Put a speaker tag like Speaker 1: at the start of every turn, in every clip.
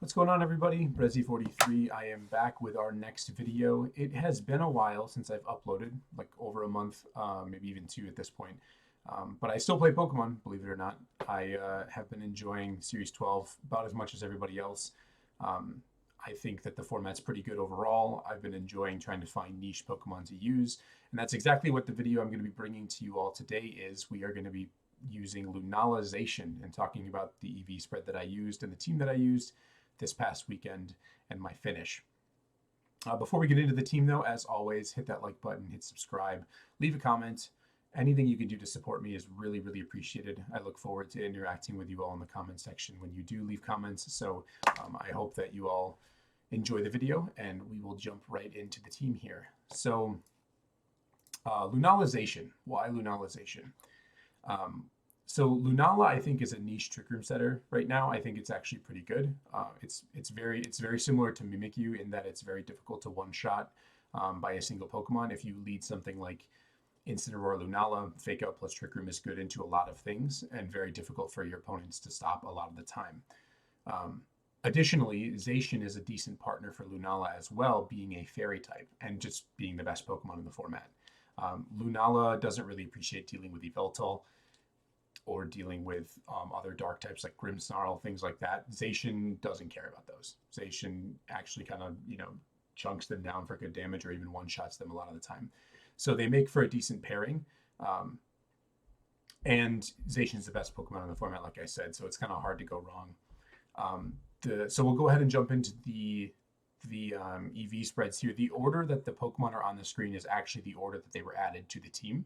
Speaker 1: What's going on, everybody? Brezzy43. I am back with our next video. It has been a while since I've uploaded, like over a month, maybe even two at this point. But I still play Pokemon, believe it or not. I have been enjoying Series 12 about as much as everybody else. I think that the format's pretty good overall. I've been enjoying trying to find niche Pokemon to use, and that's exactly what the video I'm going to be bringing to you all today is. We are going to be using Lunala Zacian and talking about the EV spread that I used and the team that I used this past weekend and my finish. Before we get into the team, though, as always, hit that like button, hit subscribe, leave a comment. Anything you can do to support me is really, really appreciated. I look forward to interacting with you all in the comment section when you do leave comments. So I hope that you all enjoy the video, and we will jump right into the team here. So Lunala Zacian. Why Lunala Zacian? So Lunala, I think, is a niche Trick Room setter right now. I think it's actually pretty good. It's very similar to Mimikyu in that it's very difficult to one-shot by a single Pokemon. If you lead something like Incineroar Lunala, Fake Out plus Trick Room is good into a lot of things and very difficult for your opponents to stop a lot of the time. Additionally, Zation is a decent partner for Lunala as well, being a fairy type and just being the best Pokemon in the format. Lunala doesn't really appreciate dealing with Yveltal or dealing with other dark types like Grimmsnarl, things like that. Zation doesn't care about those. Zation actually kind of, chunks them down for good damage or even one-shots them a lot of the time. So they make for a decent pairing. And Zacian's the best Pokemon in the format, like I said, so it's kind of hard to go wrong. So we'll go ahead and jump into the EV spreads here. The order that the Pokemon are on the screen is actually the order that they were added to the team.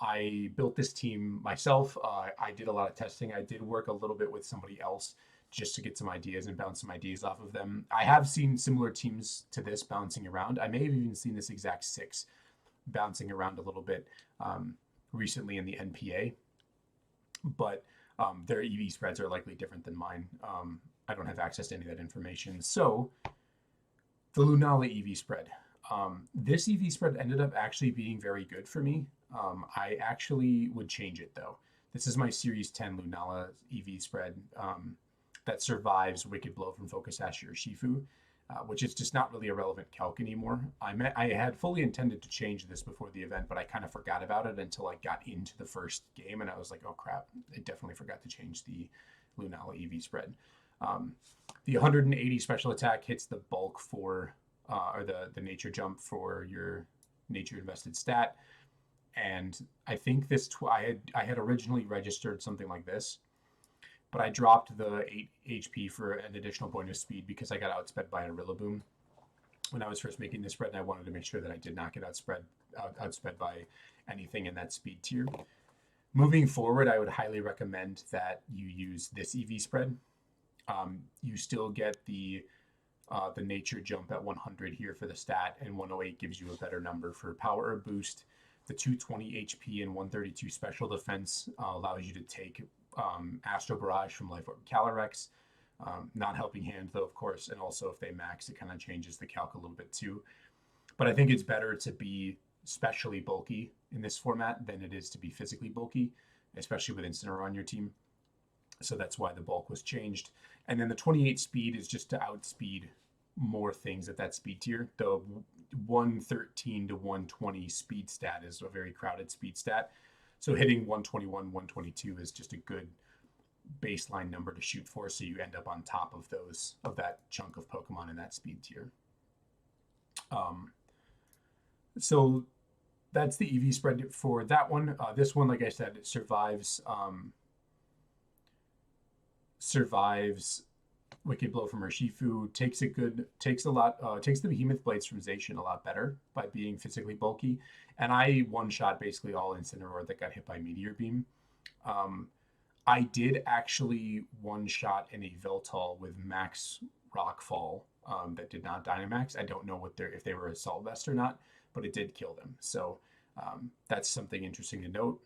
Speaker 1: I built this team myself. I did a lot of testing. I did work a little bit with somebody else just to get some ideas and bounce some ideas off of them. I have seen similar teams to this bouncing around. I may have even seen this exact 6 bouncing around a little bit recently in the NPA, but their EV spreads are likely different than mine. I don't have access to any of that information. So the Lunala EV spread. This EV spread ended up actually being very good for me. I actually would change it though. This is my Series 10 Lunala EV spread that survives Wicked Blow from Focus Sash or Shifu, which is just not really a relevant calc anymore. I had fully intended to change this before the event, but I kind of forgot about it until I got into the first game, and I was like, oh crap, I definitely forgot to change the Lunala EV spread. The 180 special attack hits the bulk for or the nature jump for your nature invested stat. And I think this I had originally registered something like this, but I dropped the 8 HP for an additional point of speed because I got outsped by a Rillaboom when I was first making this spread, and I wanted to make sure that I did not get outsped by anything in that speed tier. Moving forward, I would highly recommend that you use this EV spread. You still get the nature jump at 100 here for the stat, and 108 gives you a better number for power or boost. The 220 HP and 132 special defense allows you to take Astro Barrage from Life Orb Calyrex. Not helping hand though, of course, and also if they max, it kind of changes the calc a little bit too. But I think it's better to be specially bulky in this format than it is to be physically bulky, especially with Incineroar on your team. So that's why the bulk was changed. And then the 28 speed is just to outspeed more things at that speed tier. The 113 to 120 speed stat is a very crowded speed stat. So hitting 121, 122 is just a good baseline number to shoot for. So you end up on top of that chunk of Pokemon in that speed tier. So that's the EV spread for that one. This one, like I said, it survives Wicked Blow from Urshifu, takes the Behemoth Blades from Zation a lot better by being physically bulky. And I one-shot basically all Incineroar that got hit by Meteor Beam. I did actually one-shot an Yveltal with max Rockfall that did not Dynamax. I don't know if they were Assault Vest or not, but it did kill them. So that's something interesting to note.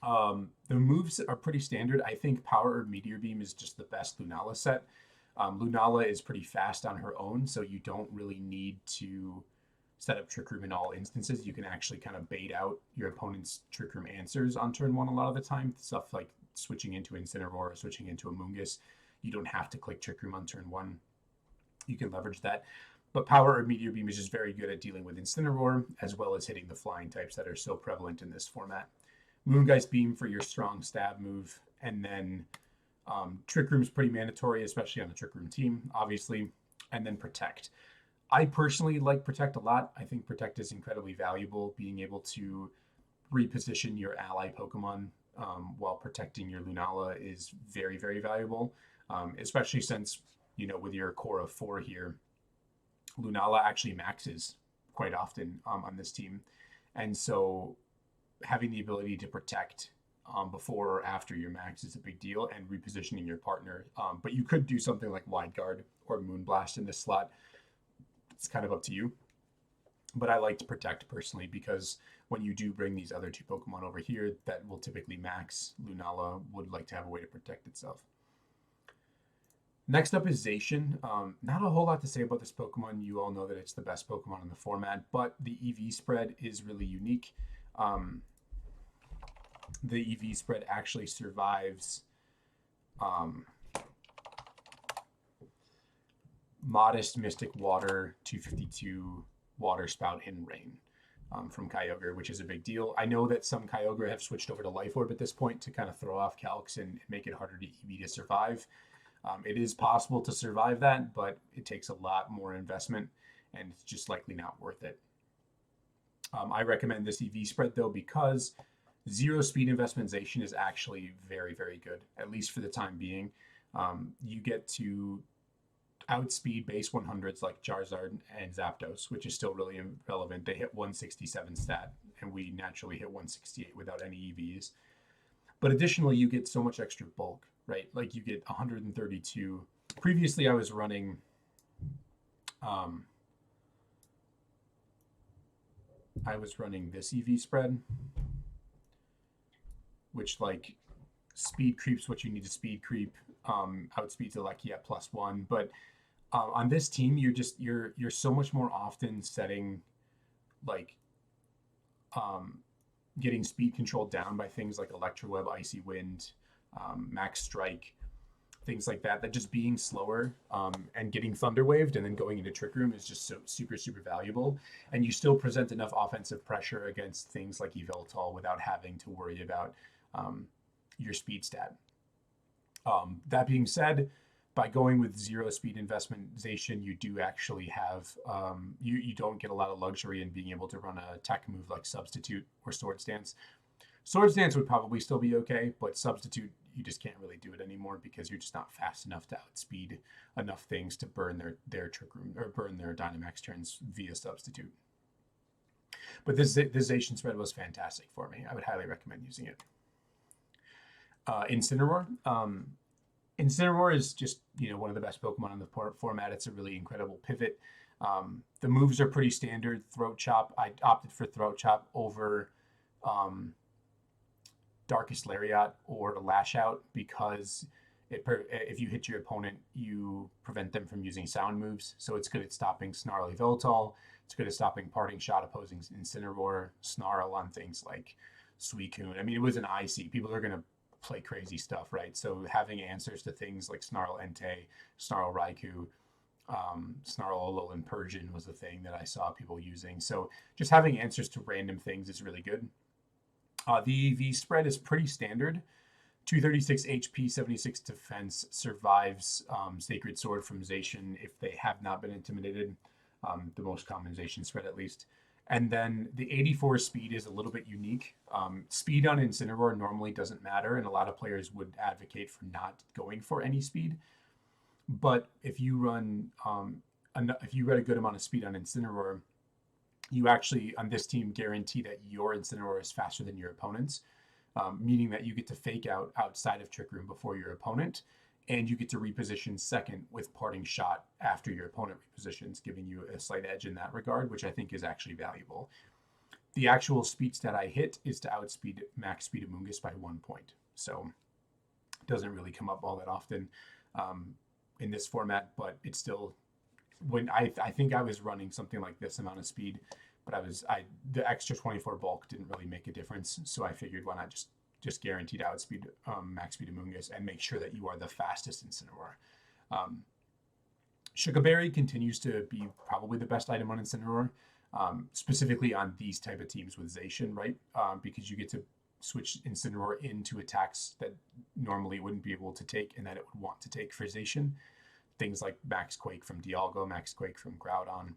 Speaker 1: The moves are pretty standard. I think Power Herb Meteor Beam is just the best Lunala set. Lunala is pretty fast on her own, so you don't really need to set up Trick Room in all instances. You can actually kind of bait out your opponent's Trick Room answers on turn 1 a lot of the time. Stuff like switching into Incineroar or switching into Amoonguss. you don't have to click Trick Room on turn 1. You can leverage that. But Power or Meteor Beam is just very good at dealing with Incineroar, as well as hitting the flying types that are so prevalent in this format. Moongeist Beam for your strong stab move, and then Trick Room is pretty mandatory, especially on the Trick Room team, obviously, and then Protect. I personally like Protect a lot. I think Protect is incredibly valuable, being able to reposition your ally Pokemon while protecting your Lunala is very, very valuable, especially since, with your core of 4 here, Lunala actually maxes quite often on this team. And so having the ability to protect before or after your max is a big deal, and repositioning your partner. But you could do something like Wide Guard or Moonblast in this slot. It's kind of up to you. But I like to Protect personally, because when you do bring these other 2 Pokemon over here that will typically max, Lunala would like to have a way to protect itself. Next up is Zation. Not a whole lot to say about this Pokemon. You all know that it's the best Pokemon in the format, but the EV spread is really unique. The EV spread actually survives Modest, Mystic Water, 252, Water Spout, and Rain from Kyogre, which is a big deal. I know that some Kyogre have switched over to Life Orb at this point to kind of throw off Calcs and make it harder to EV to survive. It is possible to survive that, but it takes a lot more investment, and it's just likely not worth it. I recommend this EV spread, though, because 0 speed investmentation is actually very, very good, at least for the time being. You get to outspeed base 100s like Charizard and Zapdos, which is still really relevant. They hit 167 stat, and we naturally hit 168 without any EVs. But additionally, you get so much extra bulk, right? Like you get 132. Previously, I was running this EV spread, which like speed creeps what you need to speed creep, outspeeds Alekia at +1. But on this team, you're so much more often setting like getting speed controlled down by things like Electro Web, Icy Wind, Max Strike, things like that. That just being slower and getting Thunder Waved and then going into Trick Room is just so super, super valuable. And you still present enough offensive pressure against things like Yveltal without having to worry about your speed stat. That being said, by going with 0 speed investmentation, you do actually have, you don't get a lot of luxury in being able to run a tech move like Substitute or Swords Dance. Swords Dance would probably still be okay, but Substitute, you just can't really do it anymore because you're just not fast enough to outspeed enough things to burn their Trick Room or burn their Dynamax turns via Substitute. But this Zation spread was fantastic for me. I would highly recommend using it. Incineroar. Incineroar is just, one of the best Pokemon in the format. It's a really incredible pivot. The moves are pretty standard. Throat Chop. I opted for Throat Chop over Darkest Lariat or Lash Out because if you hit your opponent, you prevent them from using sound moves. So it's good at stopping Snarl Yveltal. It's good at stopping Parting Shot opposing Incineroar, Snarl on things like Suicune. I mean, it was an Icy. People are going to play crazy stuff, right? So having answers to things like Snarl Entei, Snarl Raikou, Snarl Alolan Persian was the thing that I saw people using. So just having answers to random things is really good. The EV spread is pretty standard. 236 HP, 76 defense, survives Sacred Sword from Zation if they have not been intimidated. The most common Zation spread, at least. And then the 84 speed is a little bit unique. Speed on Incineroar normally doesn't matter, and a lot of players would advocate for not going for any speed. But if you run a good amount of speed on Incineroar, you actually, on this team, guarantee that your Incineroar is faster than your opponent's, meaning that you get to fake out outside of Trick Room before your opponent, and you get to reposition second with Parting Shot after your opponent repositions, giving you a slight edge in that regard, which I think is actually valuable. The actual speed stat I hit is to outspeed max speed Amoonguss by 1 point. So it doesn't really come up all that often in this format, but it's still, when I think I was running something like this amount of speed, but the extra 24 bulk didn't really make a difference. So I figured why not just just guaranteed outspeed max speed Amoonguss and make sure that you are the fastest Incineroar. Sugar Berry continues to be probably the best item on Incineroar, specifically on these type of teams with Zation, right? Because you get to switch Incineroar into attacks that normally it wouldn't be able to take and that it would want to take for Zation. Things like Max Quake from Dialga, Max Quake from Groudon,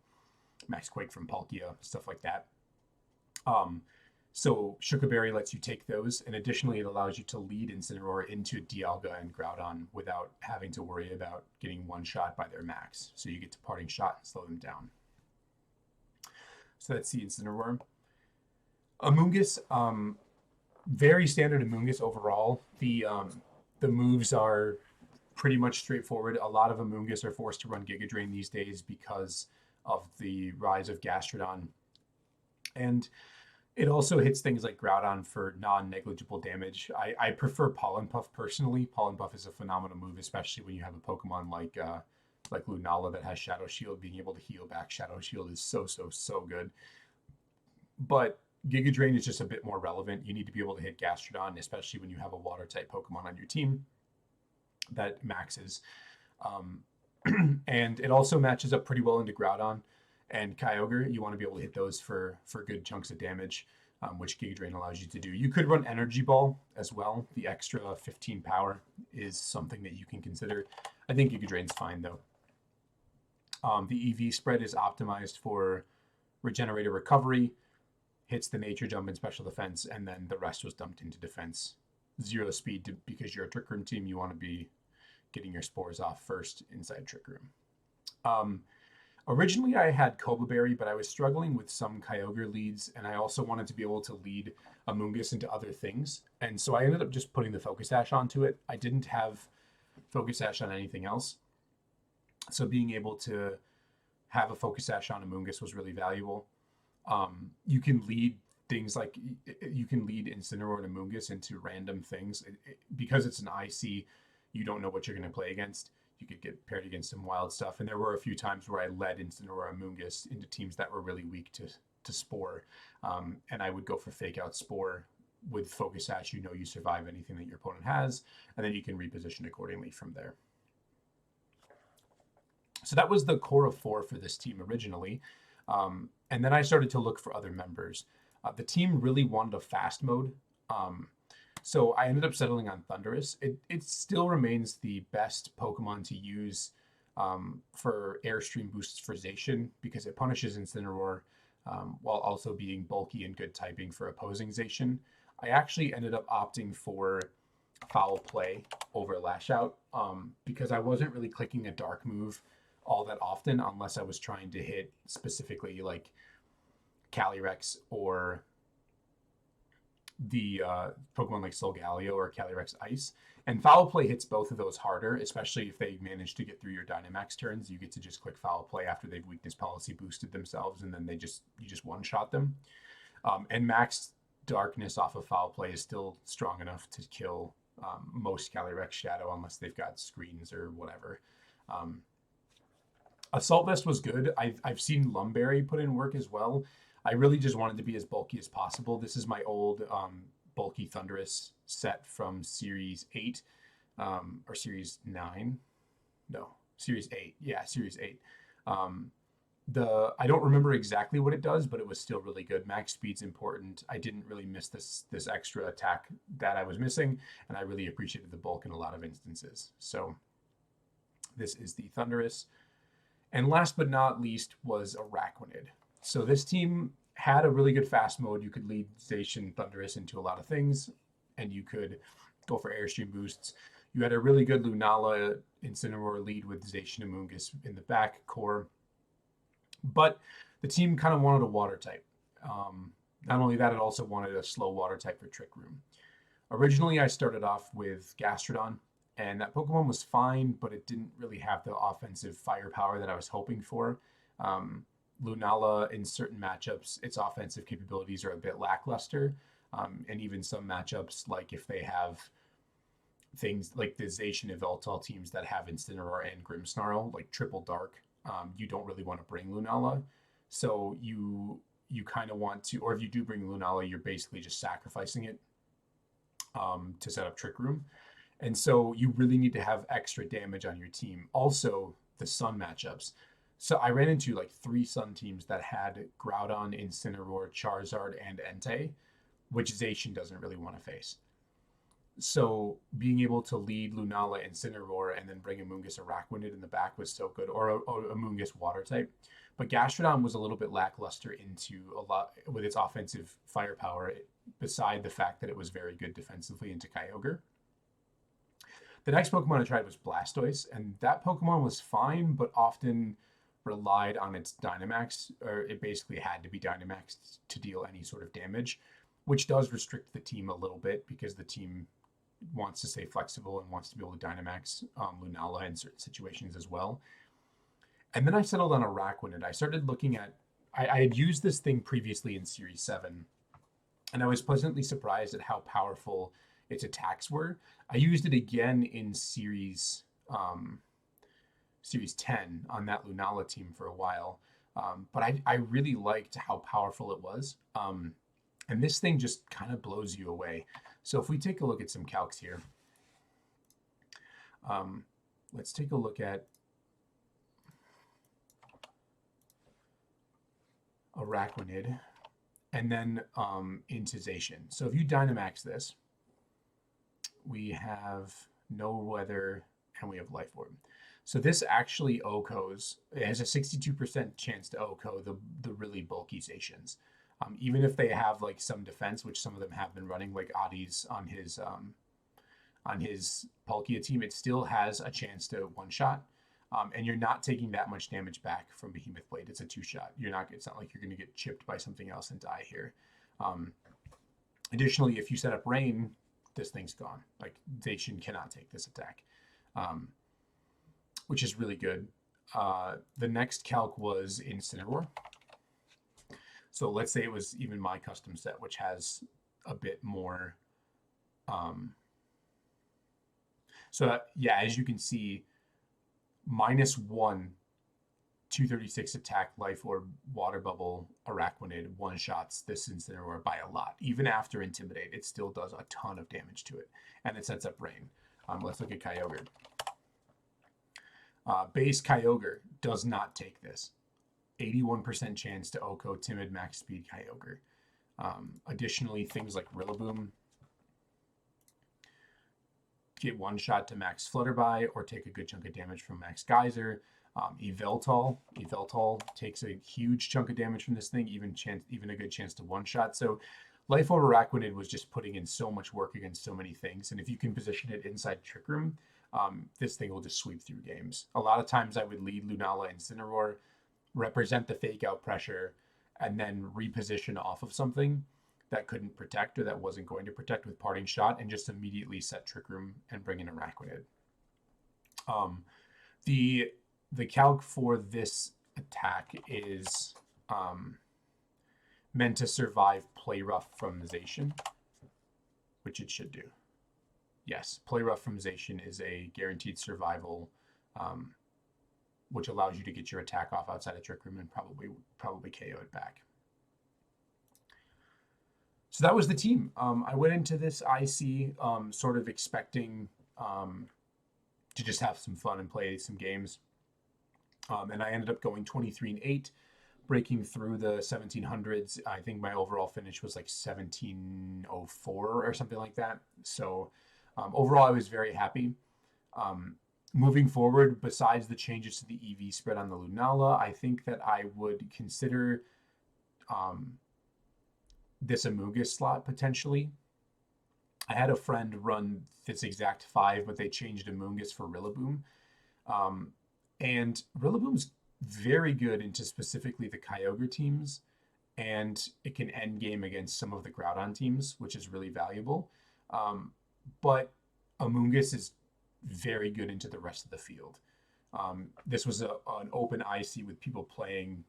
Speaker 1: Max Quake from Palkia, stuff like that. So Sugar Berry lets you take those, and additionally it allows you to lead Incineroar into Dialga and Groudon without having to worry about getting one shot by their max. So you get to parting shot and slow them down. So that's the Incineroar. Amoonguss, very standard Amoonguss overall. The moves are pretty much straightforward. A lot of Amoonguss are forced to run Giga Drain these days because of the rise of Gastrodon. And it also hits things like Groudon for non-negligible damage. I prefer Pollen Puff personally. Pollen Puff is a phenomenal move, especially when you have a Pokemon like Lunala that has Shadow Shield. Being able to heal back Shadow Shield is so good. But Giga Drain is just a bit more relevant. You need to be able to hit Gastrodon, especially when you have a Water-type Pokemon on your team that maxes. And it also matches up pretty well into Groudon and Kyogre. You want to be able to hit those for good chunks of damage, which Giga Drain allows you to do. You could run Energy Ball as well. The extra 15 power is something that you can consider. I think Giga Drain's fine, though. The EV spread is optimized for Regenerator Recovery, hits the Nature Jump and Special Defense, and then the rest was dumped into Defense. 0 speed, because you're a Trick Room team, you want to be getting your spores off first inside Trick Room. Originally, I had Cobra Berry, but I was struggling with some Kyogre leads, and I also wanted to be able to lead Amoonguss into other things. And so I ended up just putting the Focus Sash onto it. I didn't have Focus Sash on anything else. So being able to have a Focus Sash on Amoonguss was really valuable. You can lead things like, you can lead Incineroar and Amoonguss into random things. Because it's an IC, you don't know what you're going to play against. You could get paired against some wild stuff. And there were a few times where I led Incineroar and Amoonguss into teams that were really weak to Spore. And I would go for Fake Out Spore with Focus Sash. You know you survive anything that your opponent has, and then you can reposition accordingly from there. So that was the core of 4 for this team originally. And then I started to look for other members. The team really wanted a fast mode. So I ended up settling on Thundurus. It still remains the best Pokemon to use for Airstream boosts for Zation, because it punishes Incineroar while also being bulky and good typing for opposing Zation. I actually ended up opting for Foul Play over Lash Out because I wasn't really clicking a dark move all that often unless I was trying to hit specifically like Calyrex or the Pokemon like Solgaleo or Calyrex Ice. And Foul Play hits both of those harder, especially if they manage to get through your Dynamax turns. You get to just click Foul Play after they've Weakness Policy boosted themselves, and then you just one-shot them. And Max Darkness off of Foul Play is still strong enough to kill most Calyrex Shadow unless they've got screens or whatever. Assault Vest was good. I've seen Lumberry put in work as well. I really just wanted to be as bulky as possible. This is my old bulky Thundurus set from Series 8 or Series 9. No, Series 8. Yeah, Series 8. I don't remember exactly what it does, but it was still really good. Max speed's important. I didn't really miss this extra attack that I was missing, and I really appreciated the bulk in a lot of instances. So this is the Thundurus. And last but not least was Araquanid. So this team had a really good fast mode. You could lead Zation Thundurus into a lot of things, and you could go for Airstream boosts. You had a really good Lunala Incineroar lead with Zation Amoonguss in the back core. But the team kind of wanted a water type. Not only that, it also wanted a slow water type for Trick Room. Originally, I started off with Gastrodon, and that Pokemon was fine, but it didn't really have the offensive firepower that I was hoping for. Lunala, in certain matchups, its offensive capabilities are a bit lackluster. And even some matchups, like if they have things like the Zation Yveltal teams that have Incineroar and Grimmsnarl, like Triple Dark, you don't really want to bring Lunala. So you kind of want to, or if you do bring Lunala, you're basically just sacrificing it. to set up Trick Room. And so you really need to have extra damage on your team. Also, the Sun matchups. So I ran into like 3 Sun teams that had Groudon, Incineroar, Charizard, and Entei, which Zation doesn't really want to face. So being able to lead Lunala Incineroar and then bring Amoonguss Araquanid in the back was so good, or Amoonguss Water type. But Gastrodon was a little bit lackluster into a lot with its offensive firepower, beside the fact that it was very good defensively into Kyogre. The next Pokemon I tried was Blastoise, and that Pokemon was fine, but often relied on its Dynamax, or it basically had to be Dynamax to deal any sort of damage, which does restrict the team a little bit because the team wants to stay flexible and wants to be able to Dynamax Lunala in certain situations as well. And then I settled on Araquanid. I started looking at, I had used this thing previously in Series 7, and I was pleasantly surprised at how powerful its attacks were. I used it again in Series 10 on that Lunala team for a while, but I really liked how powerful it was. And this thing just kind of blows you away. So if we take a look at some calcs here, let's take a look at Araquanid and then into Zation. So if you Dynamax this, we have no weather and we have Life Orb. So this actually OHKOs. It has a 62% chance to OHKO the really bulky Zations. Even if they have like some defense, which some of them have been running, like Adi's on his Palkia team, it still has a chance to one shot. And you're not taking that much damage back from Behemoth Blade. It's a 2-shot. It's not like you're going to get chipped by something else and die here. Additionally, if you set up Rain, this thing's gone. Like Zation cannot take this attack, which is really good. The next calc was Incineroar. So let's say it was even my custom set, which has a bit more. Yeah, as you can see, -1, 236 attack, Life Orb, Water Bubble, Araquanid, one-shots this Incineroar by a lot. Even after Intimidate, it still does a ton of damage to it. And it sets up Rain. Let's look at Kyogre. Base Kyogre does not take this. 81% chance to OHKO Timid Max Speed Kyogre. Additionally, things like Rillaboom get one shot to Max Flutterby or take a good chunk of damage from Max Geyser. Yveltal takes a huge chunk of damage from this thing, even a good chance to one shot. So Life Orb Araquanid was just putting in so much work against so many things, and if you can position it inside Trick Room, this thing will just sweep through games. A lot of times I would lead Lunala Incineroar, represent the fake out pressure, and then reposition off of something that couldn't protect or that wasn't going to protect with Parting Shot, and just immediately set Trick Room and bring in Araquanid. The calc for this attack is meant to survive Play Rough from Zation, which it should do. Yes, Play Rough from Zation is a guaranteed survival, which allows you to get your attack off outside of Trick Room and probably KO it back. So that was the team. I went into this IC sort of expecting to just have some fun and play some games. And I ended up going 23-8, breaking through the 1700s. I think my overall finish was like 1704 or something like that. So overall, I was very happy. Moving forward, besides the changes to the EV spread on the Lunala, I think that I would consider this Amoonguss slot potentially. I had a friend run this exact 5, but they changed Amoonguss for Rillaboom. And Rillaboom's very good into specifically the Kyogre teams, and it can end game against some of the Groudon teams, which is really valuable. But Amoonguss is very good into the rest of the field. This was an open IC with people playing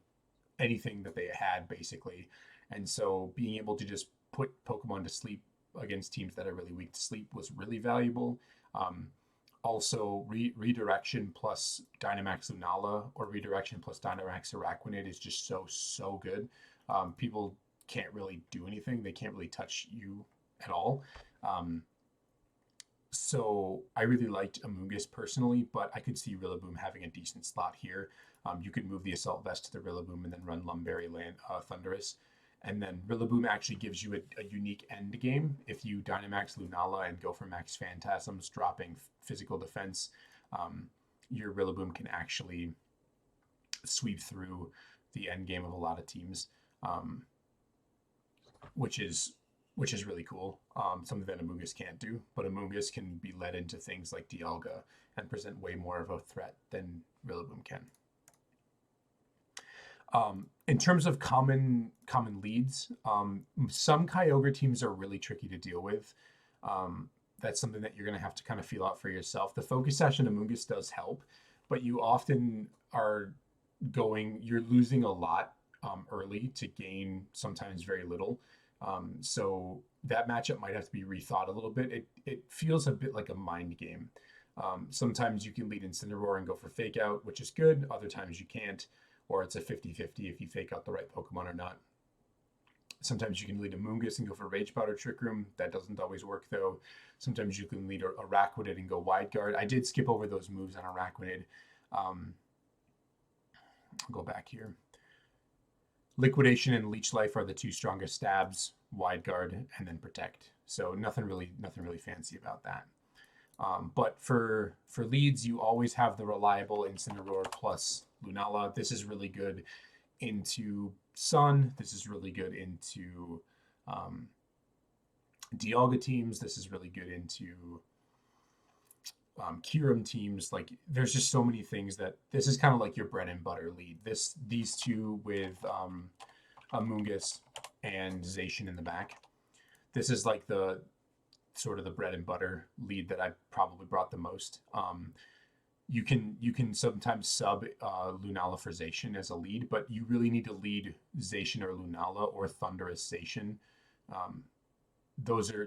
Speaker 1: anything that they had, basically. And so being able to just put Pokemon to sleep against teams that are really weak to sleep was really valuable. Also, Redirection plus Dynamax Lunala or Redirection plus Dynamax Araquanid is just so good. People can't really do anything. They can't really touch you at all. So I really liked Amoonguss personally, but I could see Rillaboom having a decent slot here. You could move the Assault Vest to the Rillaboom and then run Lumberry Land Thundurus. And then Rillaboom actually gives you a unique end game. If you Dynamax Lunala and go for Max Phantasms, dropping physical defense, um, your Rillaboom can actually sweep through the end game of a lot of teams, um, which is really cool. Something that Amoonguss can't do, but Amoonguss can be led into things like Dialga and present way more of a threat than Rillaboom can. In terms of common leads, some Kyogre teams are really tricky to deal with. That's something that you're going to have to kind of feel out for yourself. The Focus Sash and Amoonguss does help, but you often are you're losing a lot early to gain sometimes very little. So that matchup might have to be rethought a little bit. It feels a bit like a mind game. Sometimes you can lead Incineroar and go for Fake Out, which is good. Other times you can't, or it's a 50-50 if you fake out the right Pokemon or not. Sometimes you can lead Amoonguss and go for Rage Powder Trick Room. That doesn't always work, though. Sometimes you can lead Araquanid and go Wide Guard. I did skip over those moves on Araquanid. I'll go back here. Liquidation and Leech Life are the two strongest stabs. Wide Guard and then Protect. So nothing really fancy about that. But for leads, you always have the reliable Incineroar plus Lunala. This is really good into Sun. This is really good into Dialga teams. This is really good into Kyurem teams. Like, there's just so many things that this is kind of like your bread and butter lead. These two with Amoonguss and Zation in the back. This is like the sort of the bread and butter lead that I probably brought the most. You can sometimes sub Lunala for Zation as a lead, but you really need to lead Zation or Lunala or Thundurus Zation.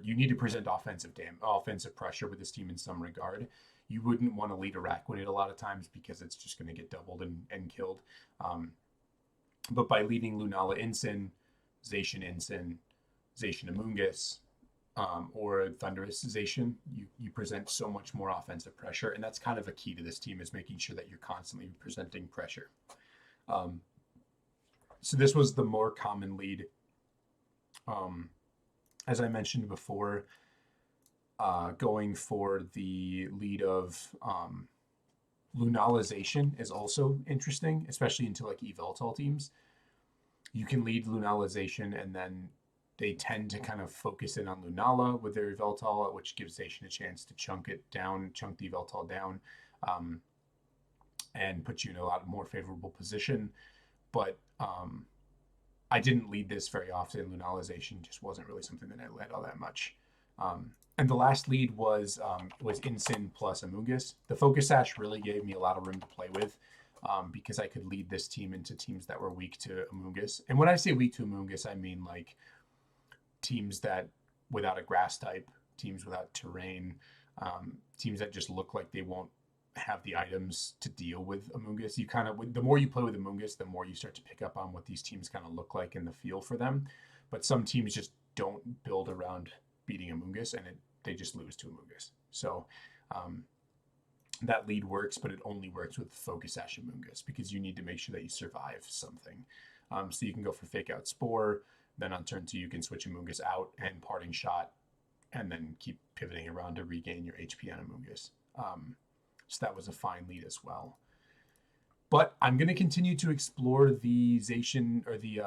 Speaker 1: You need to present offensive pressure with this team in some regard. You wouldn't want to lead Araquanid a lot of times because it's just going to get doubled and killed. But by leading Lunala Incin, Zation Incin, Zation Amoonguss, or Thundurus Zation, you present so much more offensive pressure, and that's kind of a key to this team, is making sure that you're constantly presenting pressure. So this was the more common lead. As I mentioned before, going for the lead of Lunala Zacian is also interesting, especially into like Yveltal teams. You can lead Lunala Zacian, and then they tend to kind of focus in on Lunala with their Yveltal, which gives Zation a chance to chunk the Yveltal down, and put you in a lot more favorable position. But I didn't lead this very often. Lunala Zacian just wasn't really something that I led all that much. And the last lead was Incin plus Amoonguss. The Focus Sash really gave me a lot of room to play with, because I could lead this team into teams that were weak to Amoonguss. And when I say weak to Amoonguss, I mean like teams that without a grass type, teams without terrain, teams that just look like they won't have the items to deal with Amoonguss. The more you play with Amoonguss, the more you start to pick up on what these teams kind of look like in the feel for them. But some teams just don't build around beating Amoonguss, and they just lose to Amoonguss. So that lead works, but it only works with Focus Sash Amoonguss, because you need to make sure that you survive something. So you can go for Fake Out Spore, then on turn 2 you can switch Amoonguss out and Parting Shot, and then keep pivoting around to regain your HP on Amoonguss. So that was a fine lead as well. But I'm going to continue to explore the Zation or the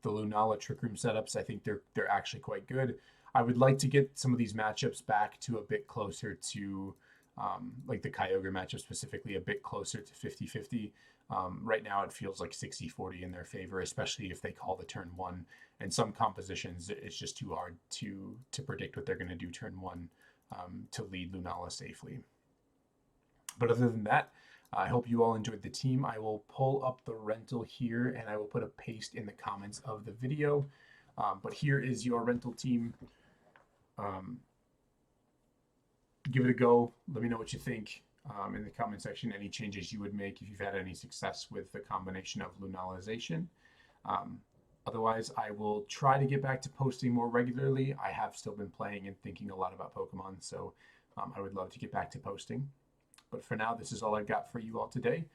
Speaker 1: Lunala Trick Room setups. I think they're actually quite good. I would like to get some of these matchups back to a bit closer to, like the Kyogre matchup specifically, a bit closer to 50-50. Right now it feels like 60-40 in their favor, especially if they call the turn 1. And some compositions, it's just too hard to predict what they're going to do turn 1 to lead Lunala safely. But other than that, I hope you all enjoyed the team. I will pull up the rental here, and I will put a paste in the comments of the video. But here is your rental team. Give it a go. Let me know what you think in the comment section. Any changes you would make if you've had any success with the combination of Lunala Zacian. Otherwise, I will try to get back to posting more regularly. I have still been playing and thinking a lot about Pokemon, so I would love to get back to posting. But for now, this is all I've got for you all today.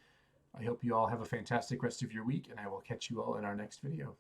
Speaker 1: I hope you all have a fantastic rest of your week, and I will catch you all in our next video.